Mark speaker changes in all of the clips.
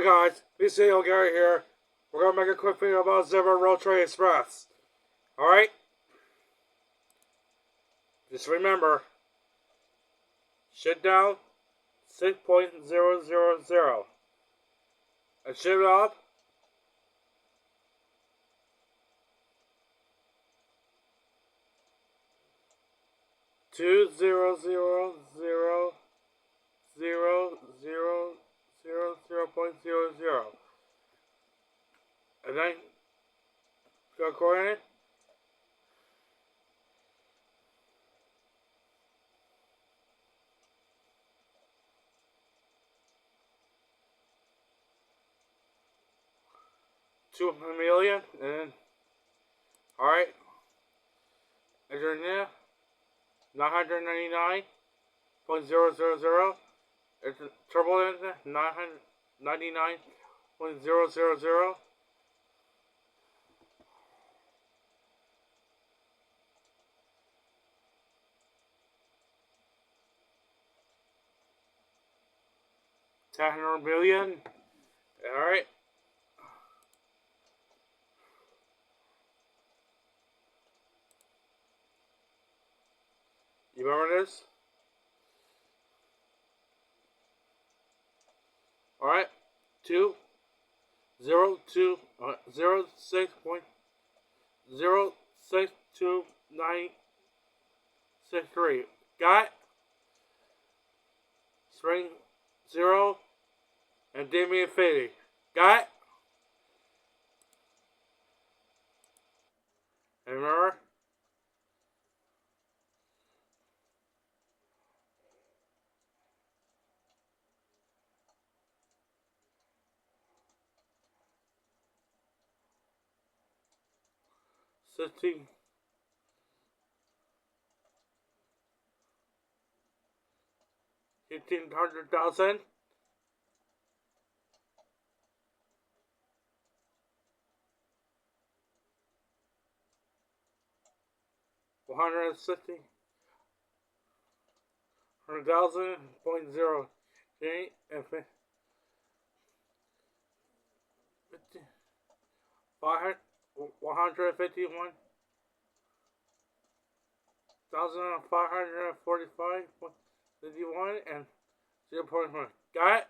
Speaker 1: Hi guys, BCO Gary here. We're gonna make a quick video about Zephyr World Trade Express. Alright? Just remember, shut down 6.000 and shut up 20000000.00. And then go coordinate. $2 million, and then, alright, enter now, 999.000, it's turbo engine, 999.000, $10 million, alright. You remember this? Alright. 06.062.963. Got? Spring 0 and Demi Infinity. Got? And remember? $1,600,000 $160,000.0 and 151,545.51 and 0.1. Got it?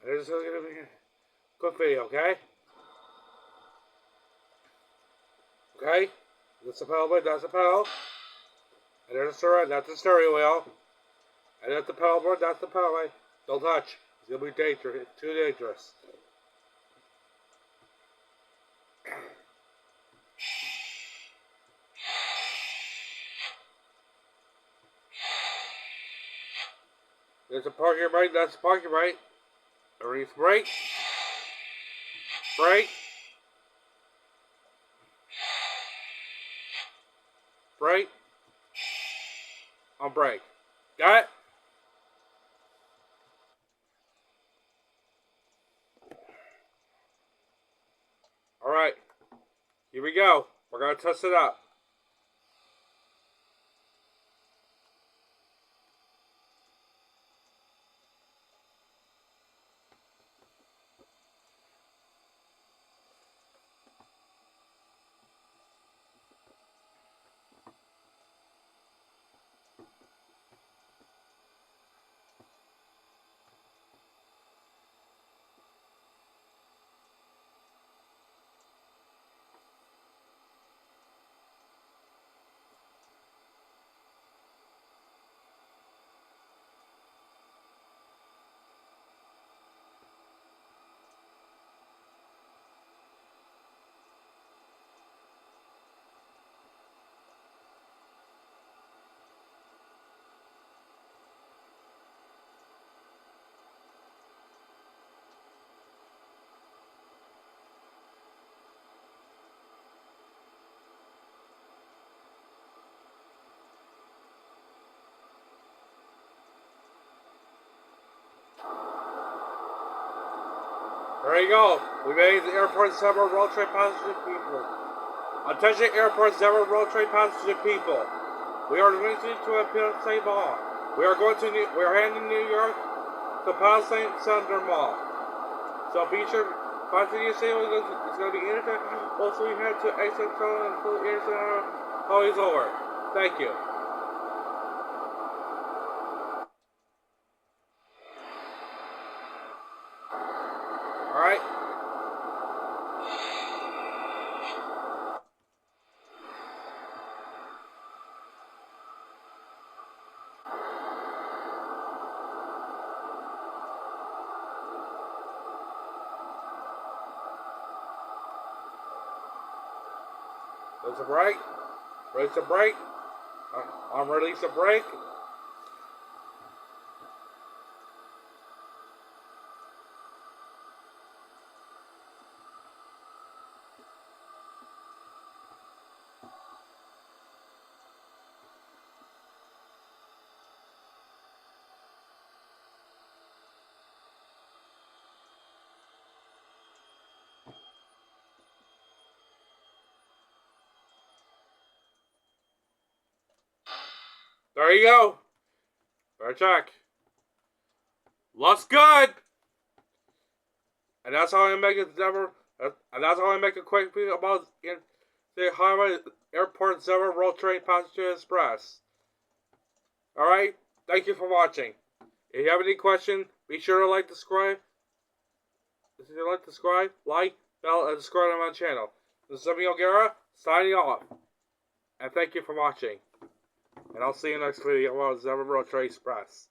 Speaker 1: This is going to be a quick video, okay? Okay? That's the pedal board, that's the pedal. And there's the stereo, that's the stereo wheel. And that's the pedal board, that's the pedal wheel. Don't touch. It's going to be dangerous. It's too dangerous. There's a parking brake, that's the parking brake. Release brake. Brake. Brake. On brake. Got it? Alright. Here we go. We're going to test it out. There you go. We made the airport Zephyr World Trade passenger people. Attention airport Zephyr World Trade passenger people. We are going to a Interstate Mall. We are heading to New York to Palisade Center Mall. So be sure, find you see it's going to be Interstate. Also, we head to Exit and Interstate always over. Thank you. Alright. There's a brake. Release the brake. Release the brake. There you go. Fair check. Looks good. And that's how I make it zephyr. And that's how I make a quick video about the highway airport zephyr road train passenger express. Alright, thank you for watching. If you have any questions, be sure to subscribe, like, bell, and subscribe to my channel. This is Zephyr O'Gara, signing off. And thank you for watching. And I'll see you next video about Zephyr Road Train Express.